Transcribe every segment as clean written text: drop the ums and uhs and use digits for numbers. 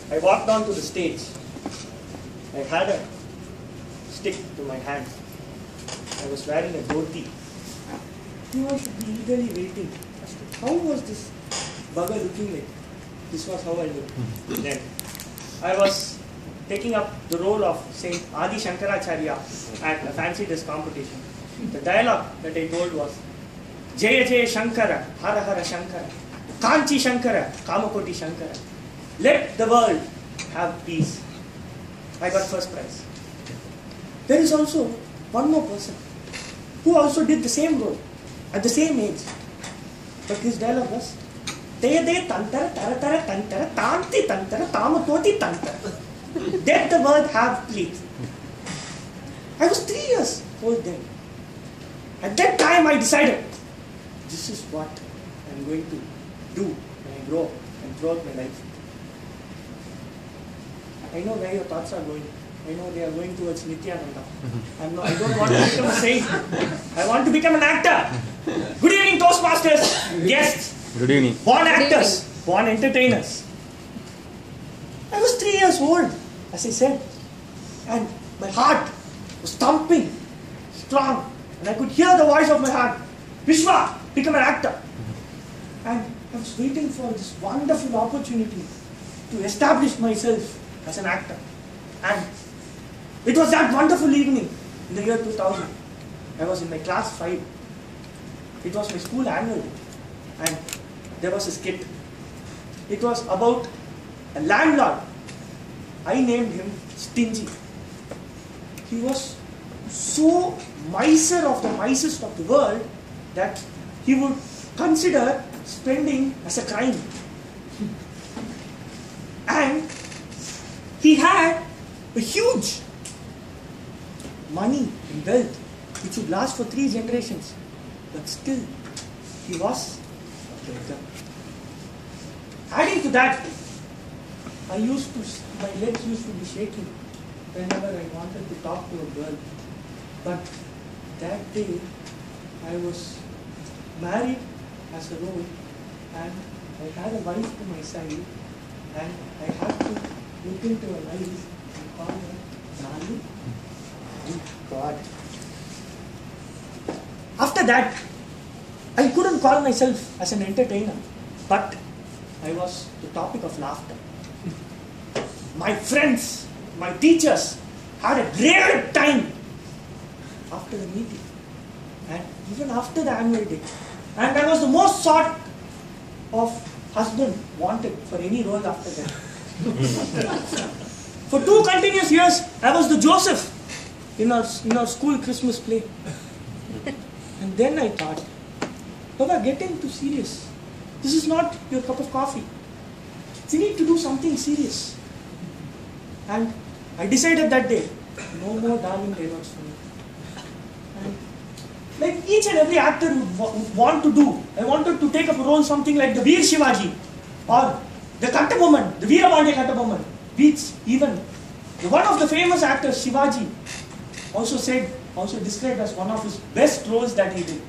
I walked onto the stage. I had a stick to my hand. I was wearing a dhoti. You all should be eagerly waiting as to how was this bugger looking like. This was how I looked then. I was taking up the role of Saint Adi Shankaracharya at a fancy dress competition. The dialogue that I told was Jaya Jaya Shankara, Hara Hara Shankara, Kanchi Shankara, Kamakoti Shankara. Let the world have peace. I got first prize. There is also one more person who also did the same role at the same age. But his dialogue was Te de tantara tara tara tantara tanti tantara tamatoti tantara. Let the world have peace. I was 3 years old then. At that time I decided this is what I am going to do when I grow up and throughout my life. I know where your thoughts are going. I know they are going towards Nityananda. I don't want to become a saint. I want to become an actor. Good evening, Toastmasters, guests. Good evening. Born actors, born entertainers. I was 3 years old, as I said, and my heart was thumping, strong, and I could hear the voice of my heart. Vishwa, become an actor. And I was waiting for this wonderful opportunity to establish myself as an actor. And it was that wonderful evening in the year 2000. I was in my class 5. It was my school annual day. And there was a skit. It was about a landlord. I named him Stingy. He was so miser of the misest of the world that he would consider spending as a crime. And he had a huge money and wealth which would last for 3 generations. But still, he was a beggar. Adding to that, my legs used to be shaking whenever I wanted to talk to a girl. But that day, I was married as a role, and I had a wife to my side, and I had to look into her eyes and call her darling. God. After that, I couldn't call myself as an entertainer, but I was the topic of laughter. My friends, my teachers had a great time after the meeting and even after the annual day. And I was the most sought of husband wanted for any role after that. For 2 continuous years, I was the Joseph in our school Christmas play. And then I thought, Baba, getting too serious. This is not your cup of coffee. We need to do something serious. And I decided that day, no more darling dialogues for me. And like each and every actor would want to do, I wanted to take up a role something like the Veer Shivaji or the Kattaboman, the Veerabandya Kattaboman, which even one of the famous actors, Shivaji, also described as one of his best roles that he did.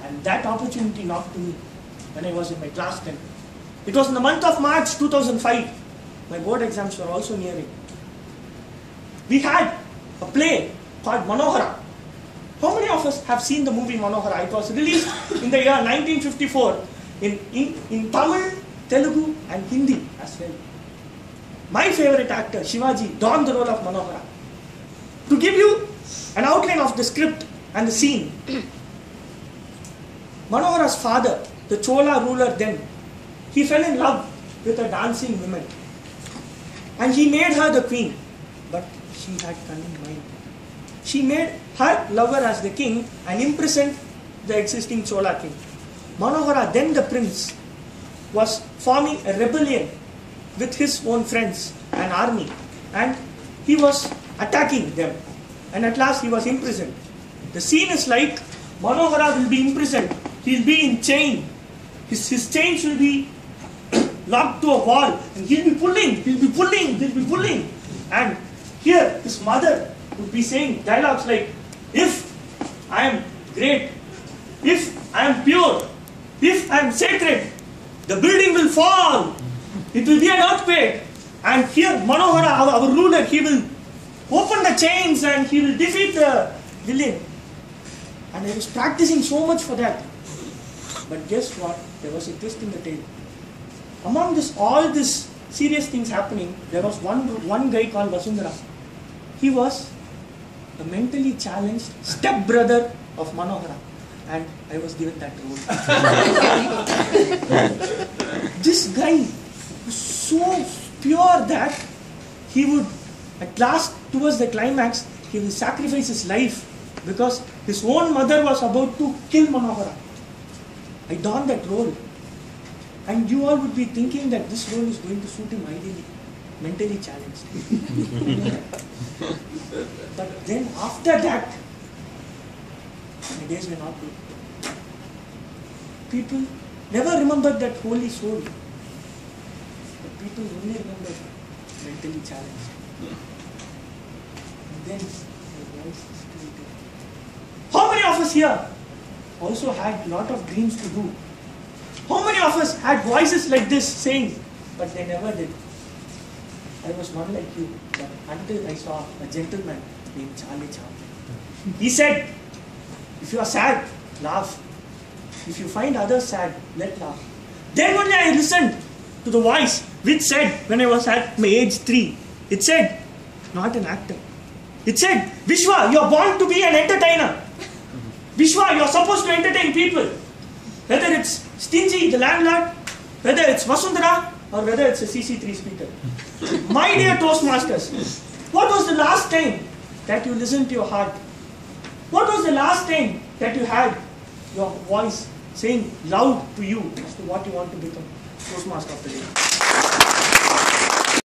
And that opportunity knocked to me when I was in my class 10. It was in the month of March 2005. My board exams were also nearing. We had a play called Manohara. How many of us have seen the movie Manohara? It was released in the year 1954 in Tamil, Telugu and Hindi as well. My favorite actor, Shivaji, donned the role of Manohara. To give you an outline of the script and the scene, Manohara's father, the Chola ruler then, he fell in love with a dancing woman. And he made her the queen. But she had cunning mind. She made her lover as the king and imprisoned the existing Chola king. Manohara, then the prince, was forming a rebellion with his own friends, an army. And he was attacking them. And at last he was imprisoned. The scene is like Manohara will be imprisoned. He will be in chain. His chains will be locked to a wall. And he'll be pulling. And here his mother would be saying dialogues like, if I am great, if I am pure, if I am sacred, the building will fall. It will be an earthquake. And here, Manohara, our ruler, he will open the chains and he will defeat the villain. And I was practicing so much for that. But guess what? There was a twist in the tale. Among all these serious things happening, there was one guy called Vasundhara. He was a mentally challenged stepbrother of Manohara. And I was given that role. This guy was so pure that he would, at last, towards the climax, he will sacrifice his life because his own mother was about to kill Manohara. I donned that role. And you all would be thinking that this role is going to suit him ideally, mentally challenged. But then after that, my days were not good. People never remembered that holy soul. But people only remembered mentally challenged. And then my voice is created. How many of us here also had a lot of dreams to do? How many of us had voices like this saying, but they never did? I was one like you, but until I saw a gentleman named Charlie Chaplin. He said, if you are sad, laugh. If you find others sad, let laugh. Then only I listened to the voice which said, when I was at my age 3, it said, not an actor. It said, Vishwa, you are born to be an entertainer. Vishwa, you are supposed to entertain people. Whether it's Stingy, the landlord, whether it's Vasundhara, or whether it's a CC3 speaker. My dear Toastmasters, what was the last time that you listened to your heart? What was the last time that you had your voice saying loud to you as to what you want to become? Toastmaster of the day.